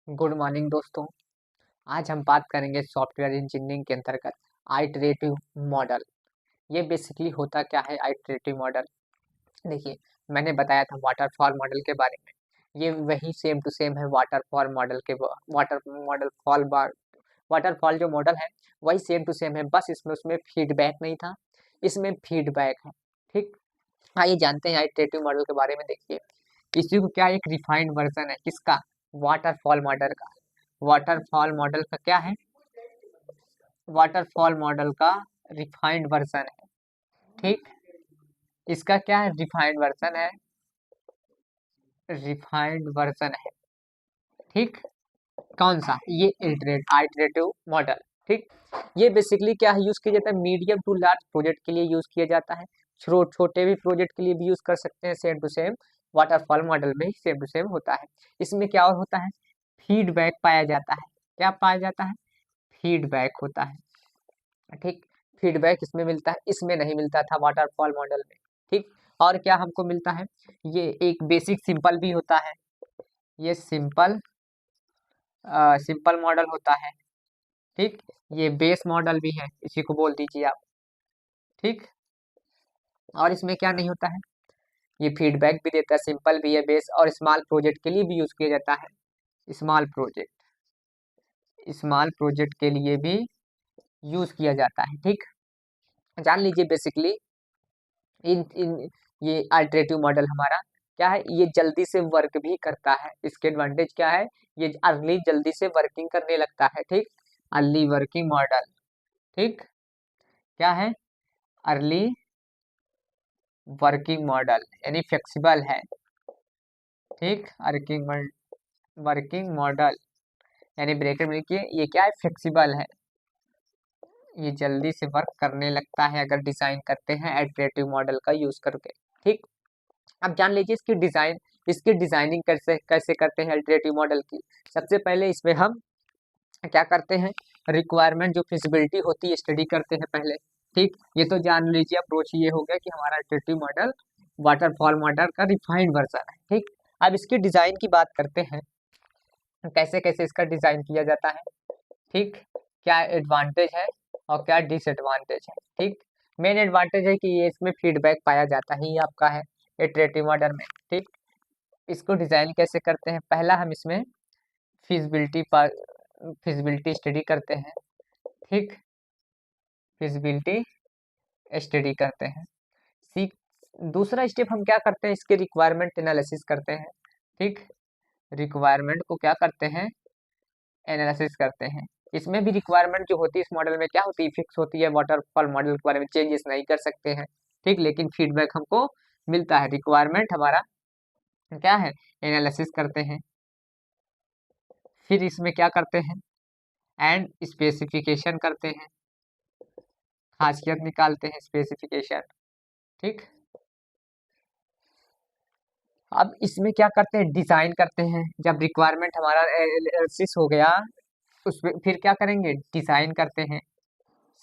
Good morning दोस्तों। आज हम बात करेंगे सॉफ्टवेयर इंजीनियरिंग के अंतर्गत आइटरेटिव मॉडल। ये बेसिकली होता क्या है आइटरेटिव मॉडल? देखिए, मैंने बताया था वाटरफॉल मॉडल के बारे में। ये वही सेम टू सेम है वाटरफॉल मॉडल के वाटरफॉल जो मॉडल है वही सेम टू सेम है, बस इसमें उसमें फीडबैक नहीं था, इसमें फीडबैक है। ठीक, आइए जानते हैं आइटरेटिव मॉडल के बारे में। देखिए, इसी को क्या एक रिफाइंड वर्जन है किसका? वाटरफॉल मॉडल का। वाटरफॉल मॉडल का क्या है? वाटरफॉल मॉडल का रिफाइंड वर्जन है। ठीक, इसका क्या है? रिफाइंड वर्जन है, रिफाइंड वर्जन है। ठीक, कौन सा? ये आइटरेटिव मॉडल। ठीक, ये बेसिकली क्या है यूज किया जाता है? मीडियम टू लार्ज प्रोजेक्ट के लिए यूज किया जाता है। छोटे भी प्रोजेक्ट के लिए भी यूज कर सकते हैं। Same to same waterfall model में ही सेम टू सेम होता है। इसमें क्या और होता है? फीडबैक पाया जाता है। क्या पाया जाता है? फीडबैक होता है। ठीक, फीडबैक इसमें मिलता है, इसमें नहीं मिलता था वाटरफॉल मॉडल में। ठीक, और क्या हमको मिलता है? ये एक बेसिक सिंपल भी होता है। ये सिंपल मॉडल होता है। ठीक, ये बेस मॉडल भी है, इसी को बोल दीजिए आप। ठीक, और इसमें क्या नहीं होता है? ये फीडबैक भी देता है, सिंपल भी है, बेस और स्मॉल प्रोजेक्ट के लिए भी यूज किया जाता है। स्मॉल प्रोजेक्ट, स्मॉल प्रोजेक्ट के लिए भी यूज किया जाता है। ठीक, जान लीजिए बेसिकली इन इन ये अल्टरनेटिव मॉडल हमारा क्या है? ये जल्दी से वर्क भी करता है। इसके एडवांटेज क्या है? ये अर्ली जल्दी से वर्किंग करने लगता है। ठीक, अर्ली वर्किंग मॉडल। ठीक, क्या है? अर्ली वर्किंग मॉडल यानी फ्लेक्सिबल है। ठीक, वर्किंग मॉडल यानी ब्रैकेट में लिखिए, ये क्या है? फ्लेक्सिबल है, ये जल्दी से वर्क करने लगता है अगर डिजाइन करते हैं एडप्रेटिव मॉडल का यूज करके। ठीक, अब जान लीजिए इसकी डिजाइन, इसकी डिजाइनिंग कैसे कैसे करते हैं अल्टरनेटिव मॉडल की। सबसे पहले इसमें हम क्या करते हैं? रिक्वायरमेंट जो फिजिबिलिटी होती है स्टडी करते हैं पहले। ठीक, ये तो जान लीजिए अप्रोच ये हो गया कि हमारा अल्टरनेटिव मॉडल वाटरफॉल मॉडल का रिफाइंड वर्जन है। ठीक, अब इसकी डिजाइन की बात करते हैं, कैसे कैसे इसका डिजाइन किया जाता है। ठीक, क्या एडवांटेज है और क्या डिसएडवांटेज है। ठीक, मेन एडवांटेज है कि ये इसमें फीडबैक पाया जाता ही आपका है इटरेटिव मॉडल में। ठीक, इसको डिजाइन कैसे करते हैं? पहला हम इसमें फिजिबिलिटी फिजिबिलिटी स्टडी करते हैं। ठीक, फिजिबिलिटी स्टडी करते हैं। सी दूसरा स्टेप हम क्या करते हैं? इसके रिक्वायरमेंट एनालिसिस करते हैं। ठीक, रिक्वायरमेंट को क्या करते हैं? एनालिसिस करते हैं। इसमें भी रिक्वायरमेंट जो होती है इस मॉडल में क्या होती है? फिक्स होती है। वाटरफॉल मॉडल के बारे में चेंजेस नहीं कर सकते हैं। ठीक, लेकिन फीडबैक हमको मिलता है। रिक्वायरमेंट हमारा क्या है? एनालिसिस करते हैं। फिर इसमें क्या करते हैं? एंड स्पेसिफिकेशन करते हैं, खासियत निकालते हैं, स्पेसिफिकेशन। ठीक, अब इसमें क्या करते हैं? डिजाइन करते हैं। जब रिक्वायरमेंट हमारा एनालिसिस हो गया, उसमें फिर क्या करेंगे? डिजाइन करते हैं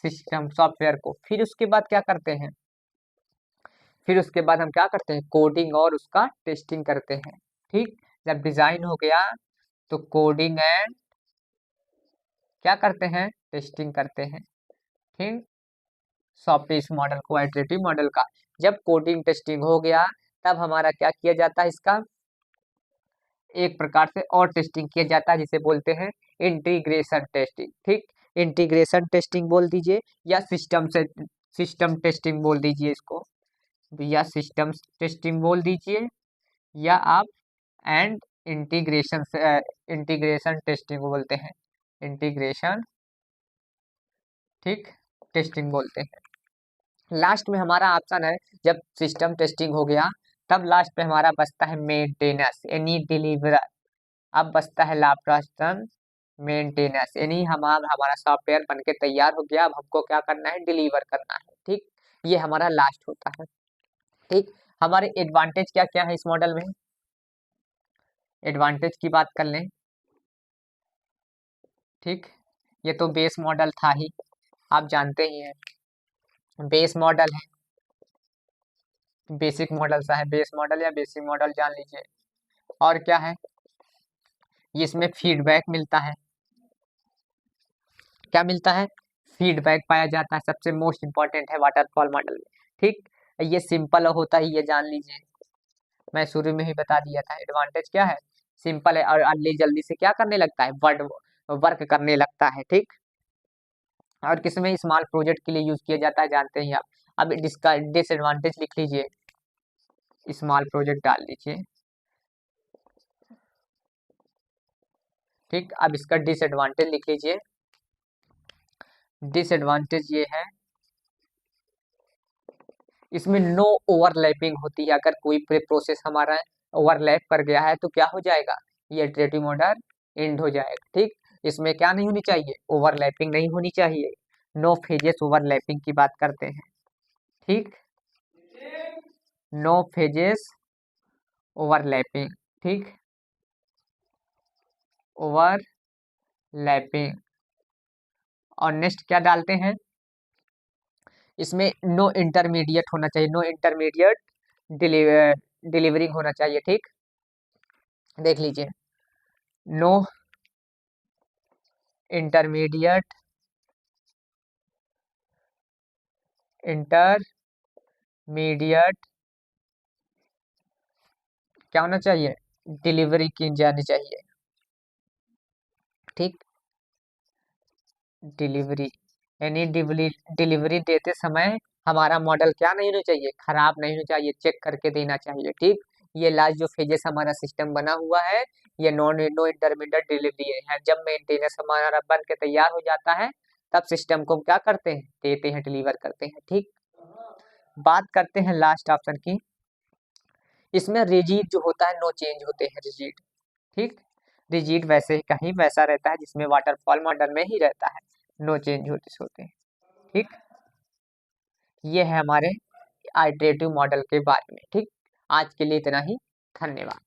सिस्टम सॉफ्टवेयर को। फिर उसके बाद क्या करते हैं? फिर उसके बाद हम क्या करते हैं? कोडिंग और उसका टेस्टिंग करते हैं। ठीक, जब डिजाइन हो गया तो कोडिंग एंड क्या करते हैं? टेस्टिंग करते हैं। ठीक, सॉफ्टवेयर इस मॉडल को आइटरेटिव मॉडल का जब कोडिंग टेस्टिंग हो गया तब हमारा क्या किया जाता है? इसका एक प्रकार से और टेस्टिंग किया जाता है जिसे बोलते हैं इंटीग्रेशन टेस्टिंग। ठीक, इंटीग्रेशन टेस्टिंग बोल दीजिए या सिस्टम टेस्टिंग बोल दीजिए इसको, या सिस्टम टेस्टिंग बोल दीजिए, या आप एंड इंटीग्रेशन इंटीग्रेशन टेस्टिंग बोलते हैं। इंटीग्रेशन, ठीक, टेस्टिंग बोलते हैं। लास्ट में हमारा ऑप्शन है, जब सिस्टम टेस्टिंग हो गया तब लास्ट पे हमारा बचता है मेंटेनेंस यानी डिलीवर। अब बचता है लाप्लासन मेंटेनेंस यानी हमारा सॉफ्टवेयर बन के तैयार हो गया, अब हमको क्या करना है? डिलीवर करना है। ठीक, ये हमारा लास्ट होता है। ठीक, हमारे एडवांटेज क्या क्या है इस मॉडल में? एडवांटेज की बात कर लें। ठीक, ये तो बेस मॉडल था ही, आप जानते ही हैं। बेस मॉडल है, बेसिक मॉडल सा है, बेस मॉडल या बेसिक मॉडल जान लीजिए। और क्या है? ये इसमें फीडबैक मिलता है। क्या मिलता है? फीडबैक पाया जाता है, सबसे मोस्ट इंपॉर्टेंट है वाटरफॉल मॉडल में। ठीक, ये सिंपल होता है, ये जान लीजिए, मैं शुरू में ही बता दिया था। एडवांटेज क्या है? सिंपल है और जल्दी जल्दी से क्या करने लगता है, वर्ड वर्क करने लगता है। ठीक, और किसमें स्मॉल प्रोजेक्ट के लिए यूज किया जाता है जानते ही आप। अब इसका डिसएडवांटेज लिख लीजिए, स्मॉल प्रोजेक्ट डाल लीजिए। ठीक, अब इसका डिसएडवांटेज लिख लीजिए। डिसएडवांटेज ये है, इसमें नो ओवरलैपिंग होती है। अगर कोई प्रोसेस हमारा ओवरलैप कर गया है तो क्या हो जाएगा, ये इटरेटिव मॉडल एंड हो जाएगा। ठीक, इसमें क्या नहीं होनी चाहिए, ओवरलैपिंग नहीं होनी चाहिए। नो फेजेस ओवरलैपिंग की बात करते हैं। ठीक, नो फेजेस ओवरलैपिंग। ठीक, ओवरलैपिंग। और नेक्स्ट क्या डालते हैं, इसमें नो इंटरमीडिएट होना चाहिए, नो इंटरमीडिएट डिलीवरिंग होना चाहिए। ठीक, देख लीजिए, नो इंटरमीडिएट इंटरमीडिएट क्या होना चाहिए, डिलीवरी की जानी चाहिए। ठीक, डिलीवरी यानी डिलीवरी देते समय हमारा मॉडल क्या नहीं होना चाहिए, खराब नहीं होना चाहिए, चेक करके देना चाहिए। ठीक, ये लास्ट जो फेजेस हमारा सिस्टम बना हुआ है, ये नो इंटरमीडिएट डिलीवरी है। जब मेंटेनेंस हमारा बन के तैयार हो जाता है तब सिस्टम को क्या करते हैं, देते हैं, डिलीवर करते हैं। ठीक, बात करते हैं लास्ट ऑप्शन की। इसमें रिजिड जो होता है, नो चेंज होते हैं रिजिड। ठीक, रिजिड वैसे ही कहीं वैसा रहता है जिसमें वाटरफॉल मॉडल में ही रहता है, नो चेंज होते हैं। ठीक, ये है हमारे आइटरेटिव मॉडल के बारे में। ठीक, आज के लिए इतना ही, धन्यवाद।